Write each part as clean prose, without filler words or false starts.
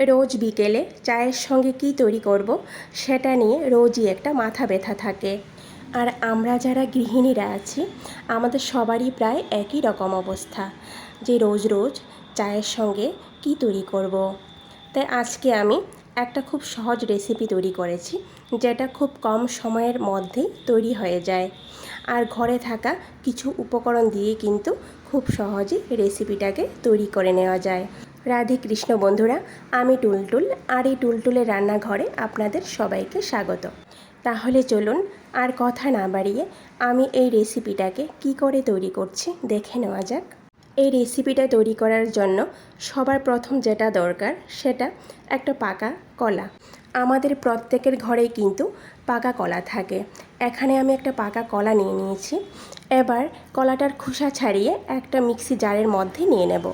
রোজ বিকেলে চায়ের সঙ্গে কী তৈরি করব সেটা নিয়ে রোজই একটা মাথা ব্যথা থাকে। আর আমরা যারা গৃহিণীরা আছি আমাদের সবারই প্রায় একই রকম অবস্থা, যে রোজ রোজ চায়ের সঙ্গে কী তৈরি করব। তাই আজকে আমি একটা খুব সহজ রেসিপি তৈরি করেছি, যেটা খুব কম সময়ের মধ্যেই তৈরি হয়ে যায়। আর ঘরে থাকা কিছু উপকরণ দিয়ে কিন্তু খুব সহজেই রেসিপিটাকে তৈরি করে নেওয়া যায়। রাধে কৃষ্ণ বন্ধুরা, আমি টুলটুল, আর এই টুলটুলের রান্নাঘরে আপনাদের সবাইকে স্বাগত। তাহলে চলুন আর কথা না বাড়িয়ে আমি এই রেসিপিটাকে কি করে তৈরি করছি দেখে নেওয়া যাক। এই রেসিপিটা তৈরি করার জন্য সবার প্রথম যেটা দরকার সেটা একটা পাকা কলা। আমাদের প্রত্যেকের ঘরেই কিন্তু পাকা কলা থাকে। এখানে আমি একটা পাকা কলা নিয়ে নিয়েছি। এবার কলাটার খোসা ছাড়িয়ে একটা মিক্সি জারের মধ্যে নিয়ে নেব।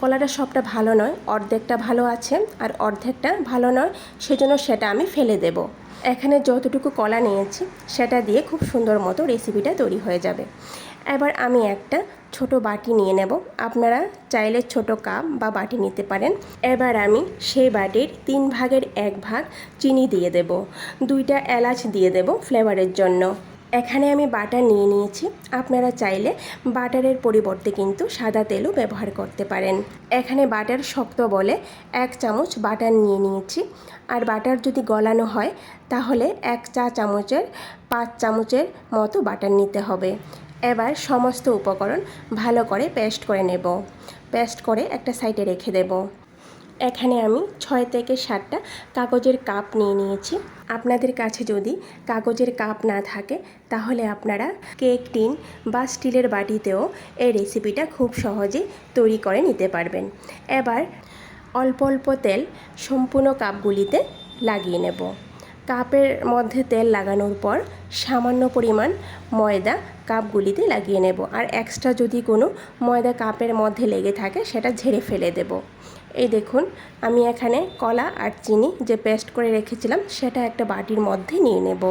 কলাটা সবটা ভালো নয়, অর্ধেকটা ভালো আছে আর অর্ধেকটা ভালো নয়, সেজন্য সেটা আমি ফেলে দেব। এখানে যতটুকু কলা নিয়েছি সেটা দিয়ে খুব সুন্দর মতো রেসিপিটা তৈরি হয়ে যাবে। এবার আমি একটা ছোট বাটি নিয়ে নেব। আপনারা চাইলে ছোট কাপ বা বাটি নিতে পারেন। এবার আমি সেই বাটির 3 ভাগের 1 ভাগ চিনি দিয়ে দেব। 2টা এলাচ দিয়ে দেব ফ্লেভারের জন্য। এখানে আমি বাটার নিয়ে নিয়েছি। আপনারা চাইলে বাটারের পরিবর্তে কিন্তু সাদা তেলও ব্যবহার করতে পারেন। এখানে বাটার শক্ত বলে 1 চামচ বাটার নিয়ে নিয়েছি। আর বাটার যদি গলানো হয় তাহলে 1 চা চামচের 5 চামচের মতো বাটার নিতে হবে। এবার সমস্ত উপকরণ ভালো করে পেস্ট করে নেব। পেস্ট করে একটা সাইডে রেখে দেব। এখানে আমি 6 থেকে 7টা কাগজের কাপ নিয়ে নিয়েছি। আপনাদের কাছে যদি কাগজের কাপ না থাকে তাহলে আপনারা কেক টিন বা স্টিলের বাটিতেও এই রেসিপিটা খুব সহজেই তৈরি করে নিতে পারবেন। এবার অল্প অল্প তেল সম্পূর্ণ কাপগুলিতে লাগিয়ে নেব। কাপের মধ্যে তেল লাগানোর পর সামান্য পরিমাণ ময়দা কাপগুলিতে লাগিয়ে নেব। আর এক্সট্রা যদি কোনো ময়দা কাপের মধ্যে লেগে থাকে সেটা ঝেড়ে ফেলে দেব। এই দেখুন, আমি এখানে কলা আর চিনি যে পেস্ট করে রেখেছিলাম সেটা একটা বাটির মধ্যে নিয়ে নেব।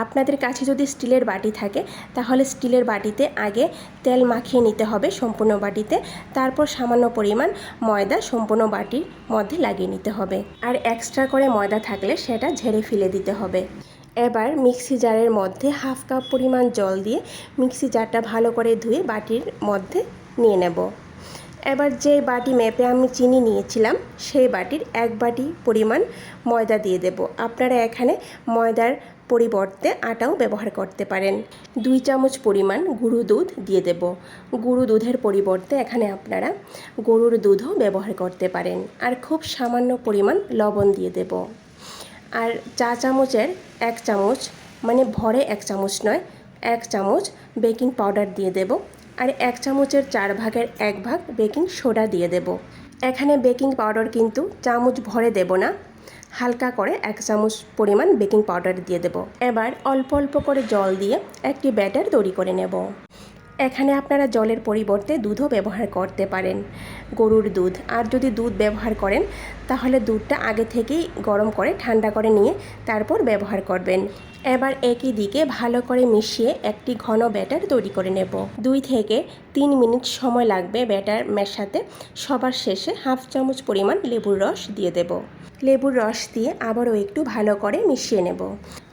আপনাদের কাছে যদি স্টিলের বাটি থাকে তাহলে স্টিলের বাটিতে আগে তেল মাখিয়ে নিতে হবে সম্পূর্ণ বাটিতে, তারপর সামান্য পরিমাণ ময়দা সম্পূর্ণ বাটির মধ্যে লাগিয়ে নিতে হবে। আর এক্সট্রা করে ময়দা থাকলে সেটা ঝেড়ে ফেলে দিতে হবে। এবার মিক্সি জারের মধ্যে 1/2 কাপ পরিমাণ জল দিয়ে মিক্সি জারটা ভালো করে ধুয়ে বাটির মধ্যে নিয়ে নেব। এবার যে বাটি মেপে আমি চিনি নিয়েছিলাম সেই বাটির 1 বাটি পরিমাণ ময়দা দিয়ে দেব। আপনারা এখানে ময়দার পরিবর্তে আটাও ব্যবহার করতে পারেন। 2 চামচ পরিমাণ গুঁড়ো দুধ দিয়ে দেব। গুঁড়ো দুধের পরিবর্তে এখানে আপনারা গরুর দুধও ব্যবহার করতে পারেন। আর খুব সামান্য পরিমাণ লবণ দিয়ে দেব। আর চা চামচের 1 চামচ, মানে ভরে 1 চামচ নয়, 1 চামচ বেকিং পাউডার দিয়ে দেব। আর 1 চামচের 4 ভাগের 1 ভাগ বেকিং সোডা দিয়ে দেব। এখানে বেকিং পাউডার কিন্তু চামচ ভরে দেব না, হালকা করে 1 চামচ পরিমাণ বেকিং পাউডার দিয়ে দেব। এবার অল্প অল্প করে জল দিয়ে একটি ব্যাটার তৈরি করে নেব। এখানে আপনারা জলের পরিবর্তে দুধও ব্যবহার করতে পারেন, গরুর দুধ। আর যদি দুধ ব্যবহার করেন তাহলে দুধটা আগে থেকেই গরম করে ঠান্ডা করে নিয়ে তারপর ব্যবহার করবেন। এবার একই দিকে ভালো করে মিশিয়ে একটি ঘন ব্যাটার তৈরি করে নেব। 2 থেকে 3 মিনিট সময় লাগবে ব্যাটার মেশাতে। সবার শেষে 1/2 চামচ পরিমাণ লেবুর রস দিয়ে দেব। লেবুর রস দিয়ে আবারও একটু ভালো করে মিশিয়ে নেব।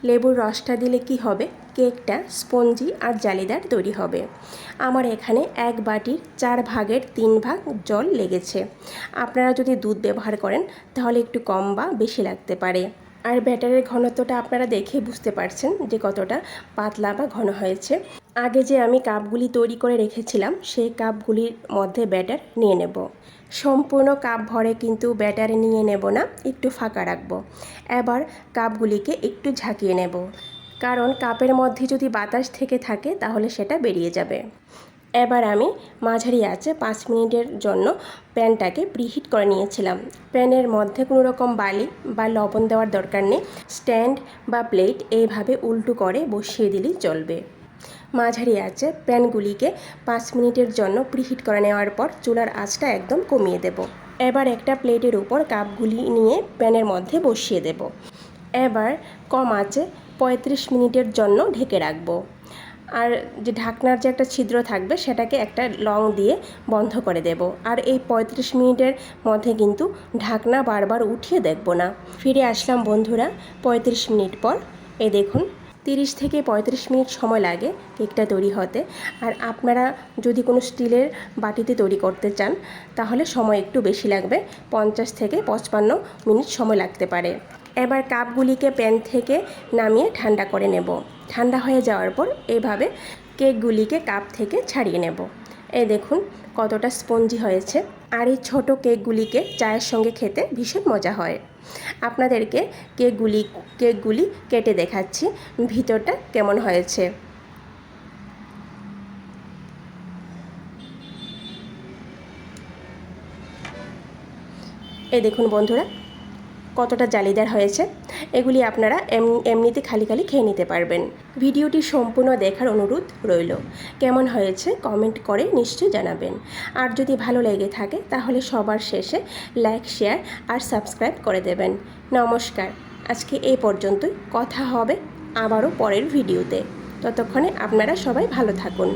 লেবুর রসটা দিলে কি হবে, কেকটা স্পঞ্জি আর জালিদার তৈরি হবে। আমার এখানে 1 বাটির 4 ভাগের 3 ভাগ জল লেগেছে। আপনারা যদি দুধ ব্যবহার করেন তাহলে একটু কম বা বেশি লাগতে পারে। আর ব্যাটারের ঘনত্বটা আপনারা দেখে বুঝতে পারছেন যে কতটা পাতলা বা ঘন হয়েছে। আগে যে আমি কাপগুলি তৈরি করে রেখেছিলাম সেই কাপগুলির মধ্যে ব্যাটার নিয়ে নেব। সম্পূর্ণ কাপ ভরে কিন্তু ব্যাটার নিয়ে নেব না, একটু ফাঁকা রাখব। এবার কাপগুলিকে একটু ঝাঁকিয়ে নেব, কারণ কাপের মধ্যে যদি বাতাস থেকে থাকে তাহলে সেটা বেরিয়ে যাবে। এবার আমি মাঝারি আঁচে 5 মিনিটের জন্য প্যানটাকে প্রিহিট করে নিয়েছিলাম। প্যানের মধ্যে কোনো রকম বালি বা লবণ দেওয়ার দরকার নেই। স্ট্যান্ড বা প্লেট এইভাবে উল্টো করে বসিয়ে দিলেই চলবে। মাঝারি আঁচে প্যানগুলিকে 5 মিনিটের জন্য প্রিহিট করে নেওয়ার পর চুলার আঁচটা একদম কমিয়ে দেব। এবার একটা প্লেটের উপর কাপগুলি নিয়ে প্যানের মধ্যে বসিয়ে দেব। এবার কম আঁচে 35 মিনিটের জন্য ঢেকে রাখবো। আর যে ঢাকনার যে একটা ছিদ্র থাকবে সেটাকে একটা লং দিয়ে বন্ধ করে দেব। আর এই 35 মিনিটের মধ্যে কিন্তু ঢাকনা বারবার উঠিয়ে দেখব না। ফিরে আসলাম বন্ধুরা 35 মিনিট পর। এই দেখুন 30 থেকে 35 মিনিট সময় লাগে কেকটা তৈরি হতে। আর আপনারা যদি কোনো স্টিলের বাটিতে তৈরি করতে চান তাহলে সময় একটু বেশি লাগবে, 50 থেকে 55 মিনিট সময় লাগতে পারে। এবার কাপগুলিকে প্যান থেকে নামিয়ে ঠান্ডা করে নেব। ঠান্ডা হয়ে যাওয়ার পর এভাবে কেকগুলিকে কাপ থেকে ছাড়িয়ে নেব। এই দেখুন কতটা স্পঞ্জি হয়েছে। আর এই ছোটো কেকগুলিকে চায়ের সঙ্গে খেতে ভীষণ মজা হয়। আপনাদেরকে কেকগুলি কেটে দেখাচ্ছি ভিতরটা কেমন হয়েছে। এই দেখুন বন্ধুরা কতটা জালিদার হয়েছে। এগুলি আপনারা এমনিতে খালি খেয়ে নিতে পারবেন। ভিডিওটি সম্পূর্ণ দেখার অনুরোধ রইল। কেমন হয়েছে কমেন্ট করে নিশ্চয়ই জানাবেন। আর যদি ভালো লেগে থাকে তাহলে সবার শেষে লাইক, শেয়ার আর সাবস্ক্রাইব করে দেবেন। নমস্কার, আজকে এই পর্যন্তই। কথা হবে আবারও পরের ভিডিওতে। ততক্ষণে আপনারা সবাই ভালো থাকুন।